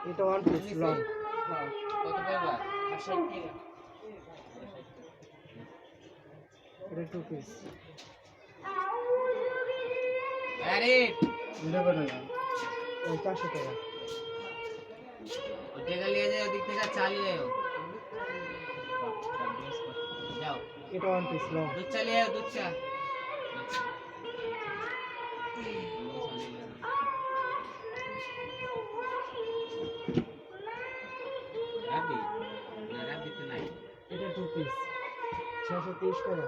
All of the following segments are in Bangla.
এটা ওয়ান পিস লং কত পাইবা 60 টাকা এটা টু পিস আরে এটা কত টাকা 400 টাকা ওটা নিয়ে যাও ওদিক থেকে চালিয়ে যাও এটা ওয়ান পিস লং দুধ চালিয়ে দুধ চা রাবি না রাবি তো নাই এটা টু পিস 630 টাকা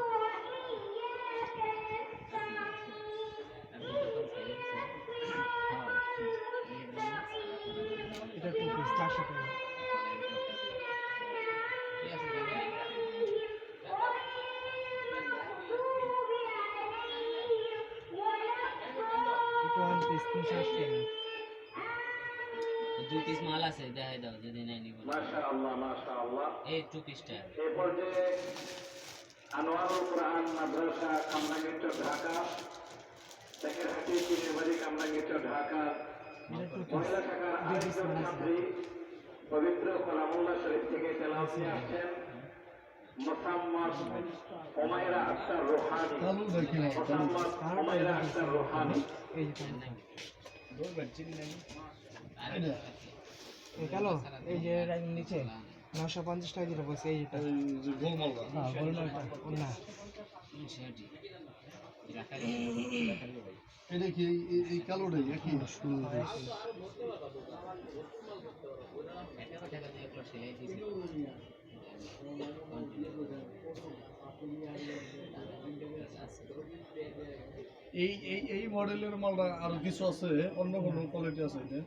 এটা টু পিস 400 টাকা এটা ওয়ান পিস 380 টাকা দুই পিস মাল আছে দেখাই দাও যদি নাই নিব মাশাআল্লাহ মাশাআল্লাহ এই টু পিসটা এই পর্যায়ে আনোয়ারুল কুরআন মাদ্রাসা কামরাঙ্গীরচর ঢাকা সেক্রেটারি কৃষিবাড়ি কামরাঙ্গীরচর ঢাকা মহিলা শাখার আরেকজন ছাত্রী পবিত্র কালামুল্লাহ শরীফ থেকে তেলাওয়াত নিয়ে আসছেন মোসাম্মদ ওমাইরা আক্তার রোহানি মোসাম্মদ ওমাইরা আক্তার রোহানি এই যে কেন এই যে নিচে 950 টাকা যেটা বলছে এইটা গোলমালটা হ্যাঁ গোলমালটা না এটা কি এই কালোটাই একই এই এই এই মডেলের মালটা আরো কিছু আছে অন্য কোনো কোয়ালিটি আছে এটা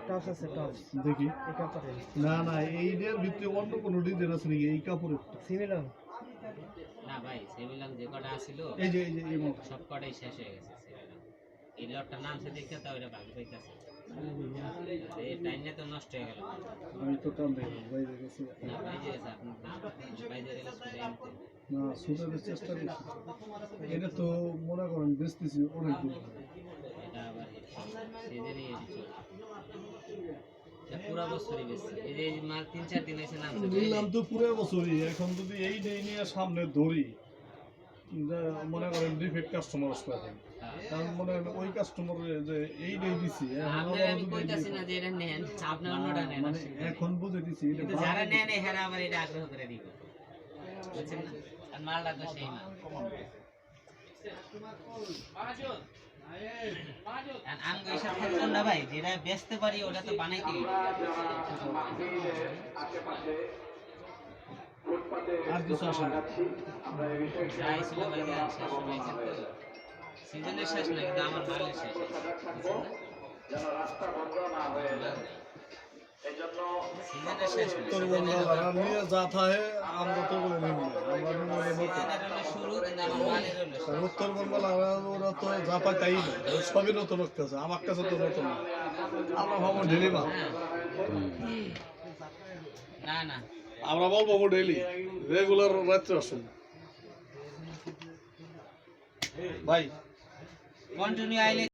টপস আছে টপস দেখি এই কাপড়ে না না এইটার ভিতরে অন্য কোনো ডিজাইন আছে নাকি এই কাপড়ের সিমিলার না ভাই সেমিলাম যে কটা আছিল এই যে এই মাল সব কটাই শেষ হয়ে গেছে এই লটটা নামছে দেখে তো ওটা ভাগ পাইতেছে এই টাইমটা তো নষ্ট হয়ে গেল আমি তো টান দেই বাইরে গেছে না বাইরে গেছে আপনি বাইরে গেলে ছুটে আনতে না সুতারের চেষ্টা করছি এটা তো মনে করেন বেচতেছি অনেক দিন এটা আবার সেজেরই এসেছে পুরা বছরই বেশি এই যে মাল 3-4 দিন এসে নামছে নিলাম তো পুরো বছরই এখন যদি এই ডে নিয়ে সামনে ধরি মনে করেন ডিফেক্ট কাস্টমার আসবে কারণ মনে করেন ওই কাস্টমার যে এই ডে দিছি আমি কইতাছি না যে এটা নেন আপনি অন্যটা নেন মানে এখন বুঝে দিছি এটা কিন্তু যারা নেন এরা আবার এটা আগ্রহ করে দিবে বুঝছেন না আর মালটা তো সেই মাল আঙ্গ এসব ক্ষেত্রে না ভাই যেটা বেচতে পারি ওটা তো বানাইতে আর কিছু আসে না সিজনের শেষ না কিন্তু আমার মালের শেষ সিজনের শেষ নিয়ে যা থাকে আমরা তো বলে নিব শুরু কিন্তু আমার মালের হলো উত্তরবঙ্গ ওরা তো যা পায় তাই না সবই নতুন কাছে আমার কাছে তো নতুন না আমরা ভাবো ডেলি মাল না না আমরা বলবো ডেলি রেগুলার রাত্রে আসুন ভাই কন্টিনিউ আইলে